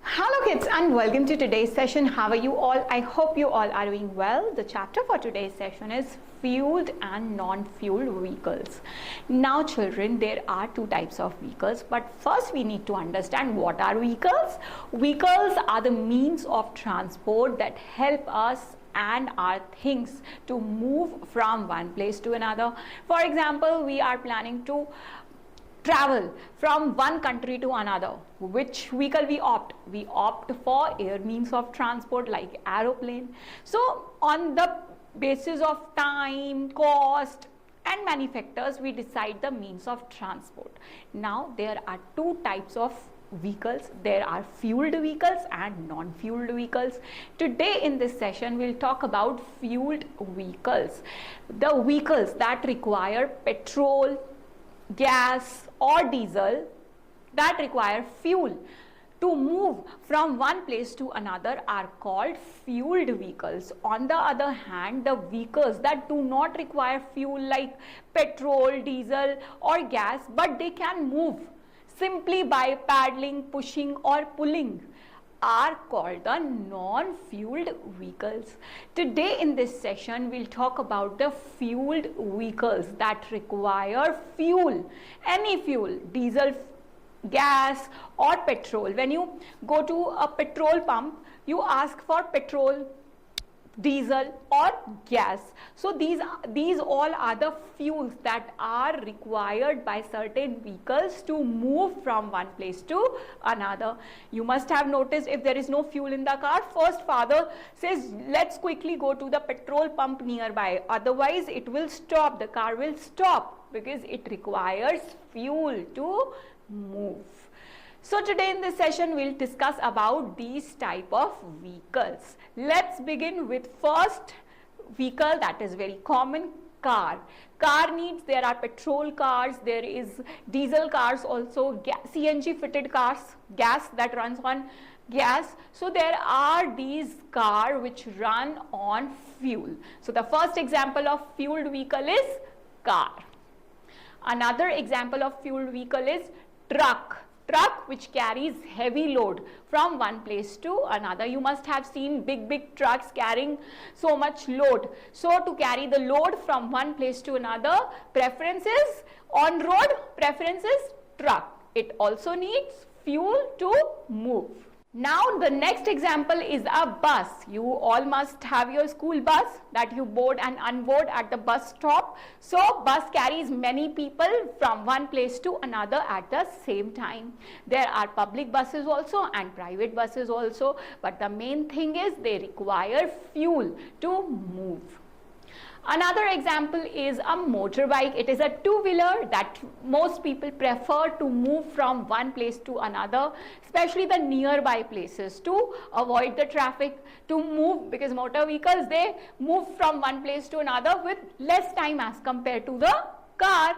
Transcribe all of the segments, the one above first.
Hello kids and welcome to today's session. How are you all? I hope you all are doing well. The chapter for today's session is fueled and non-fueled vehicles. Now children, there are two types of vehicles, but first we need to understand what are vehicles. Vehicles are the means of transport that help us and our things to move from one place to another. For example, we are planning to travel from one country to another. Which vehicle we opt? We opt for air means of transport like aeroplane. So on the basis of time, cost and many factors, we decide the means of transport. Now there are two types of vehicles. There are fueled vehicles and non-fueled vehicles. Today in this session we'll talk about fueled vehicles, the vehicles that require petrol, gas or diesel, that require fuel to move from one place to another are called fueled vehicles. On the other hand, the vehicles that do not require fuel like petrol, diesel or gas, but they can move simply by paddling, pushing or pulling, are called the non-fueled vehicles. Today in this session we'll talk about the fueled vehicles that require fuel, any fuel, diesel, gas or petrol. When you go to a petrol pump, you ask for petrol, diesel or gas. So these all are the fuels that are required by certain vehicles to move from one place to another. You must have noticed, if there is no fuel in the car, first father says let's quickly go to the petrol pump nearby, otherwise it will stop, the car will stop, because it requires fuel to move. So today in this session we'll discuss about these type of vehicles. Let's begin with first vehicle that is very common, car. Car needs, there are petrol cars, there is diesel cars also, CNG fitted cars, gas that runs on gas. So there are these cars which run on fuel. So the first example of fueled vehicle is car. Another example of fueled vehicle is truck which carries heavy load from one place to another. You must have seen big trucks carrying so much load. So to carry the load from one place to another, preference is on road, preference is truck. It also needs fuel to move. Now the next example is a bus. You all must have your school bus that you board and unboard at the bus stop. So bus carries many people from one place to another at the same time. There are public buses also and private buses also, but the main thing is they require fuel to move. Another example is a motorbike. It is a two-wheeler that most people prefer to move from one place to another, especially the nearby places, to avoid the traffic, to move, because motor vehicles, they move from one place to another with less time as compared to the car.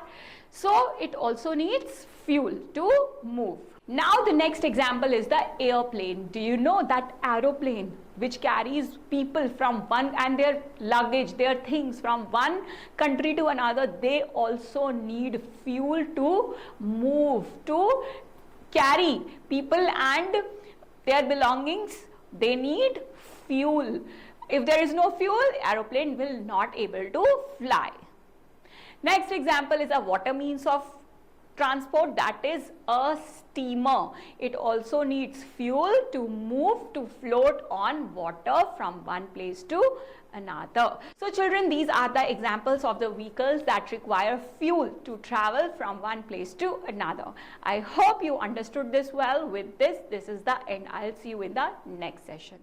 So it also needs fuel to move. Now the next example is the airplane. Do you know that aeroplane which carries people from one and their luggage, their things from one country to another, they also need fuel to move, to carry people and their belongings. They need fuel. If there is no fuel, aeroplane will not able to fly. Next example is a water means of transport, that is a steamer. It also needs fuel to move, to float on water from one place to another. So children, these are the examples of the vehicles that require fuel to travel from one place to another. I hope you understood this well. With this is the end. I'll see you in the next session.